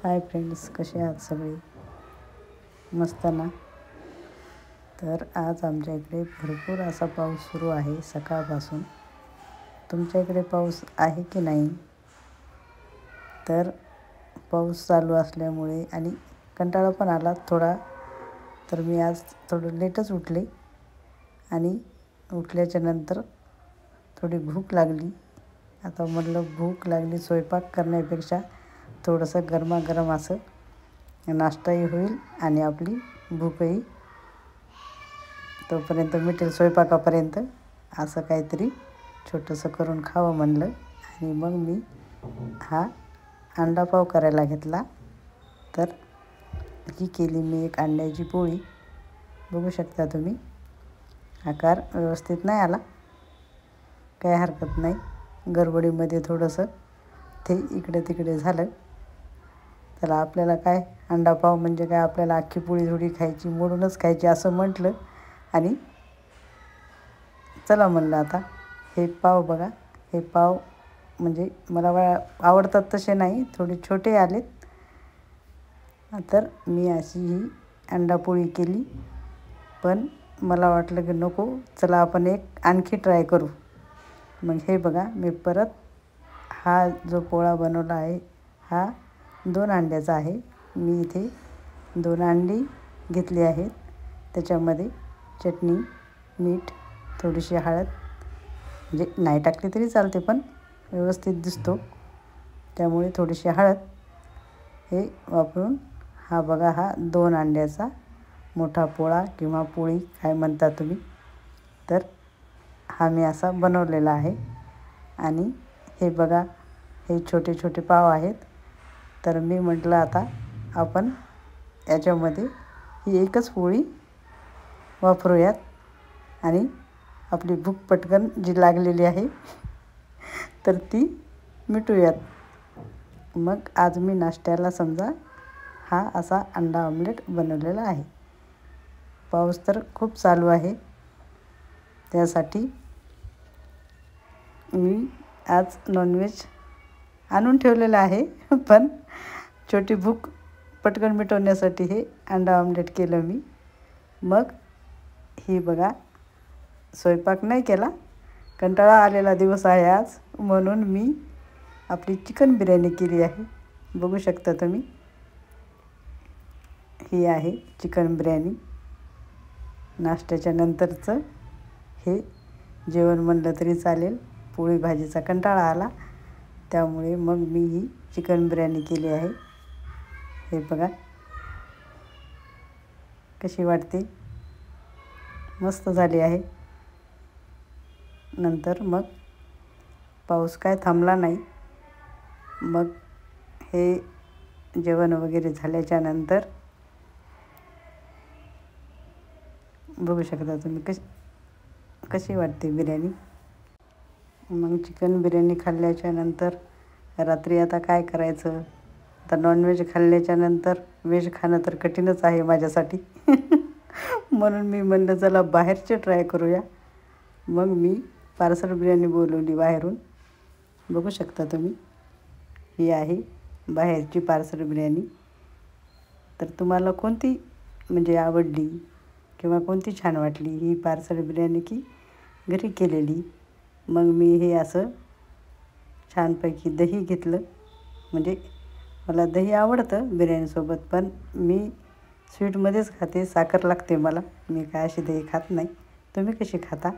Hi friends, कसे आहात सगळे? मस्त ना? तर आज आमच्या इकडे भरपूर असा पाऊस सुरू आहे सकाळपासून. तुमच्या इकडे पाऊस आहे की नाही? तर पाऊस चालू असल्यामुळे आणि कंटाळा पण आला थोडा, तर मी आज थोडं लेटच उठले आणि उठल्याच्या नंतर थोडी भूक लागली. आता म्हटलं भूक लागली, स्वयंपाक करण्यापेक्षा थोडंसं गरमागरम असं नाश्ताही होईल आणि आपली भूकही तोपर्यंत मिटेल, स्वयंपाकापर्यंत असं काहीतरी छोटंसं करून खावं म्हणलं. आणि मग मी हा अंडा पाव करायला घेतला. तर ही केली मी एक अंड्याची पोळी. बघू शकता तुम्ही, आकार व्यवस्थित नाही आला, काय हरकत नाही. गडबडीमध्ये थोडंसं ते इकडे तिकडे झालं. त्याला आपल्याला काय, अंडा पाव म्हणजे काय, आपल्याला अख्खी पोळी थोडी खायची, मोडूनच खायची असं म्हटलं. आणि चला म्हणलं आता हे पाव बघा. हे पाव म्हणजे मला आवडतात तसे नाही, थोडे छोटे आलेत. तर मी अशी ही अंडा पोळी केली. पण मला वाटलं की नको, चला आपण एक आणखी ट्राय करू. मग हे बघा, मी परत हा जो पोळा बनवला आहे हा 2 अंड्याचा आहे. मी इथे 2 अंडी घेतली आहेत. त्याच्यामध्ये चटणी, मीठ, थोडीशी हळद, म्हणजे नाही टाकली तरी चालते पण व्यवस्थित दिसतो त्यामुळे थोडीशी हळद हे वापरून हा बघा, हा 2 अंड्याचा मोठा पोळा किंवा पोळी काय म्हणता तुम्ही, तर हा मी असा बनवलेला आहे. आणि हे बघा, हे छोटे छोटे पाव आहेत. तर मी म्हटलं आता आपण याच्यामध्ये ही एकच पोळी वापरूयात आणि आपली भूक पटकन जी लागलेली आहे तर ती मिटूयात. मग आज मी नाश्त्याला समजा हा असा अंडा ऑमलेट बनवलेला आहे. पाऊस तर खूप चालू आहे, त्यासाठी मी आज नॉनव्हेज आणून ठेवलेलं आहे. पण छोटी भूक पटकन मिटवण्यासाठी हे अंडा ऑमलेट केलं मी. मग ही बघा, स्वयंपाक नाही केला, कंटाळा आलेला दिवस आहे आज, म्हणून मी आपली चिकन बिर्याणी केली आहे. बघू शकता तुम्ही, ही आहे चिकन बिर्याणी. नाश्त्याच्या नंतरचं हे जेवण म्हणलं तरी चालेल. पोळी भाजीचा कंटाळा आला, त्यामुळे मग मी ही चिकन बिर्याणी केली आहे. हे बघा कशी वाटते, मस्त झाली आहे. नंतर मग पाऊस काय थांबला नाही. मग हे जेवण वगैरे झाल्याच्या नंतर बघू शकता तुम्ही कशी वाटते बिर्याणी. मग चिकन बिर्याणी खाल्ल्याच्या नंतर रात्री आता काय करायचं, आता नॉनव्हेज खाल्ल्याच्या नंतर व्हेज खाणं तर कठीणच आहे माझ्यासाठी. म्हणून मी म्हणलं चला बाहेरचे ट्राय करूया. मग मी पार्सल बिर्याणी बोलवली बाहेरून. बघू शकता तुम्ही, ही आहे बाहेरची पार्सल बिर्याणी. तर तुम्हाला कोणती म्हणजे आवडली किंवा कोणती छान वाटली, ही पार्सल बिर्याणी की घरी केलेली? मग मी हे असं छानपैकी दही घेतलं, म्हणजे मला दही आवडतं बिर्याणीसोबत, पण मी स्वीटमध्येच खाते, साखर लागते मला, मी काय अशी दही खात नाही. तुम्ही कशी खाता?